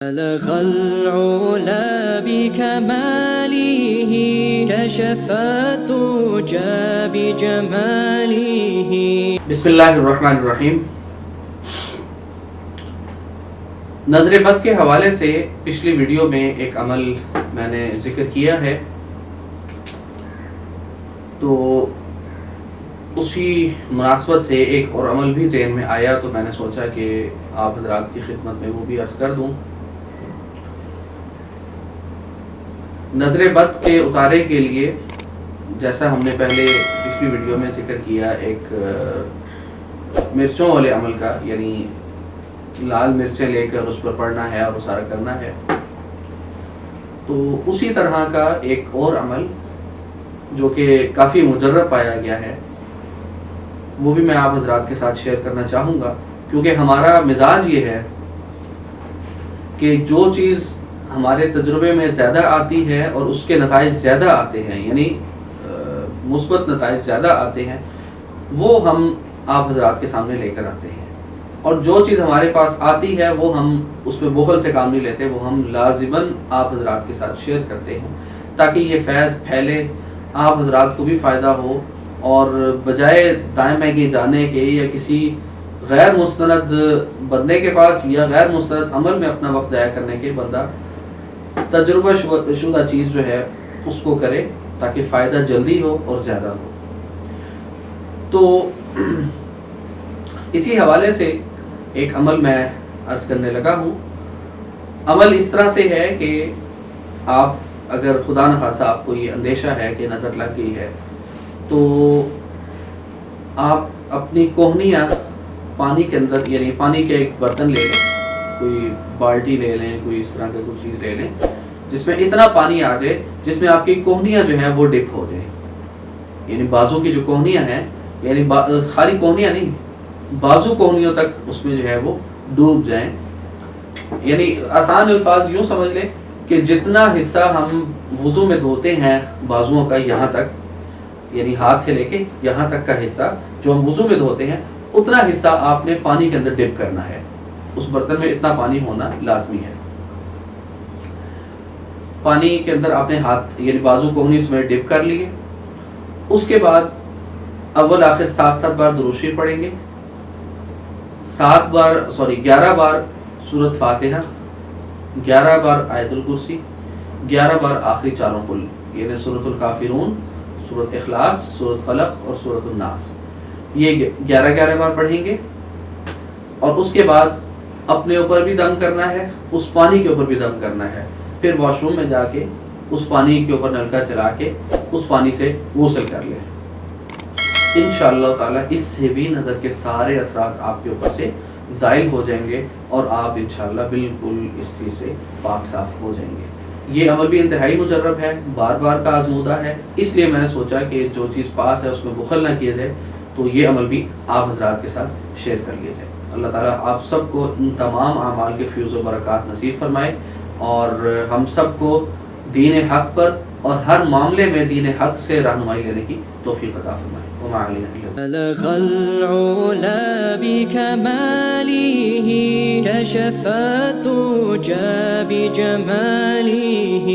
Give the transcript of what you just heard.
بلغ العلا بكماله كشف الدجى بجماله بسم اللہ الرحمن الرحیم۔ نظر بد کے حوالے سے پچھلی ویڈیو میں ایک عمل میں نے ذکر کیا ہے، تو اسی مناسبت سے ایک اور عمل بھی ذہن میں آیا، تو میں نے سوچا کہ آپ حضرات کی خدمت میں وہ بھی عرض کر دوں۔ نظر بد کے اتارے کے لیے، جیسا ہم نے پہلے پچھلی ویڈیو میں ذکر کیا، ایک مرچوں والے عمل کا، یعنی لال مرچیں لے کر اس پر پڑھنا ہے اور وہ سارا کرنا ہے، تو اسی طرح کا ایک اور عمل جو کہ کافی مجرب پایا گیا ہے، وہ بھی میں آپ حضرات کے ساتھ شیئر کرنا چاہوں گا، کیونکہ ہمارا مزاج یہ ہے کہ جو چیز ہمارے تجربے میں زیادہ آتی ہے اور اس کے نتائج زیادہ آتے ہیں، یعنی مثبت نتائج زیادہ آتے ہیں، وہ ہم آپ حضرات کے سامنے لے کر آتے ہیں، اور جو چیز ہمارے پاس آتی ہے وہ ہم اس پہ بخل سے کام نہیں لیتے، وہ ہم لازماً آپ حضرات کے ساتھ شیئر کرتے ہیں، تاکہ یہ فیض پھیلے، آپ حضرات کو بھی فائدہ ہو، اور بجائے دائیں بائیں جانے کے یا کسی غیر مستند بندے کے پاس یا غیر مستند عمل میں اپنا وقت ضائع کرنے کے، بندہ تجربہ شدہ چیز جو ہے اس کو کرے، تاکہ فائدہ جلدی ہو اور زیادہ ہو۔ تو اسی حوالے سے ایک عمل میں عرض کرنے لگا ہوں۔ عمل اس طرح سے ہے کہ آپ اگر خدا نخواستہ آپ کو یہ اندیشہ ہے کہ نظر لگ گئی ہے، تو آپ اپنی کوہنیاں پانی کے اندر، یعنی پانی کے ایک برتن لے لیں، کوئی بالٹی لے لیں، کوئی اس طرح کا کوئی چیز لے لیں جس میں اتنا پانی آ جائے جس میں آپ کی کوہنیاں جو ہیں وہ ڈپ ہو جائیں، یعنی بازو کی جو کوہنیاں ہیں، یعنی خالی کوہنیاں نہیں، بازو کوہنیوں تک اس میں جو ہے وہ ڈوب جائیں۔ یعنی آسان الفاظ یوں سمجھ لیں کہ جتنا حصہ ہم وضو میں دھوتے ہیں بازوؤں کا یہاں تک، یعنی ہاتھ سے لے کے یہاں تک کا حصہ جو ہم وضو میں دھوتے ہیں، اتنا حصہ آپ نے پانی کے اندر ڈپ کرنا ہے، اس برتن میں اتنا پانی ہونا لازمی ہے۔ پانی کے اندر آپ نے ہاتھ یعنی بازو کوہنی اس میں ڈپ کر لیے، اس کے بعد اول آخر 7 بار درود شریف پڑھیں گے، 11 بار سورۃ فاتحہ، 11 بار آیت الکرسی، 11 بار آخری چاروں کل، یعنی سورۃ الکافرون، سورۃ اخلاص، سورۃ فلق اور سورۃ الناس، یہ 11 بار پڑھیں گے، اور اس کے بعد اپنے اوپر بھی دم کرنا ہے، اس پانی کے اوپر بھی دم کرنا ہے، پھر واش روم میں جا کے اس پانی کے اوپر نلکا چلا کے اس پانی سے غسل کر لیں۔ انشاءاللہ تعالی اس سے بھی نظر کے سارے اثرات آپ کے اوپر سے زائل ہو جائیں گے، اور آپ انشاءاللہ بالکل اس چیز سے پاک صاف ہو جائیں گے۔ یہ عمل بھی انتہائی مجرب ہے، بار بار کا آزمودہ ہے، اس لیے میں نے سوچا کہ جو چیز پاس ہے اس میں بخل نہ کیا جائے، تو یہ عمل بھی آپ حضرات کے ساتھ شیئر کر لیا جائے۔ اللہ تعالیٰ آپ سب کو ان تمام اعمال کے فیوز و برکات نصیب فرمائے، اور ہم سب کو دین حق پر اور ہر معاملے میں دین حق سے رہنمائی لینے کی توفیق عطا فرمائے۔ وما علینا الا بلغ العلا بكماله كشف الدجى بجماله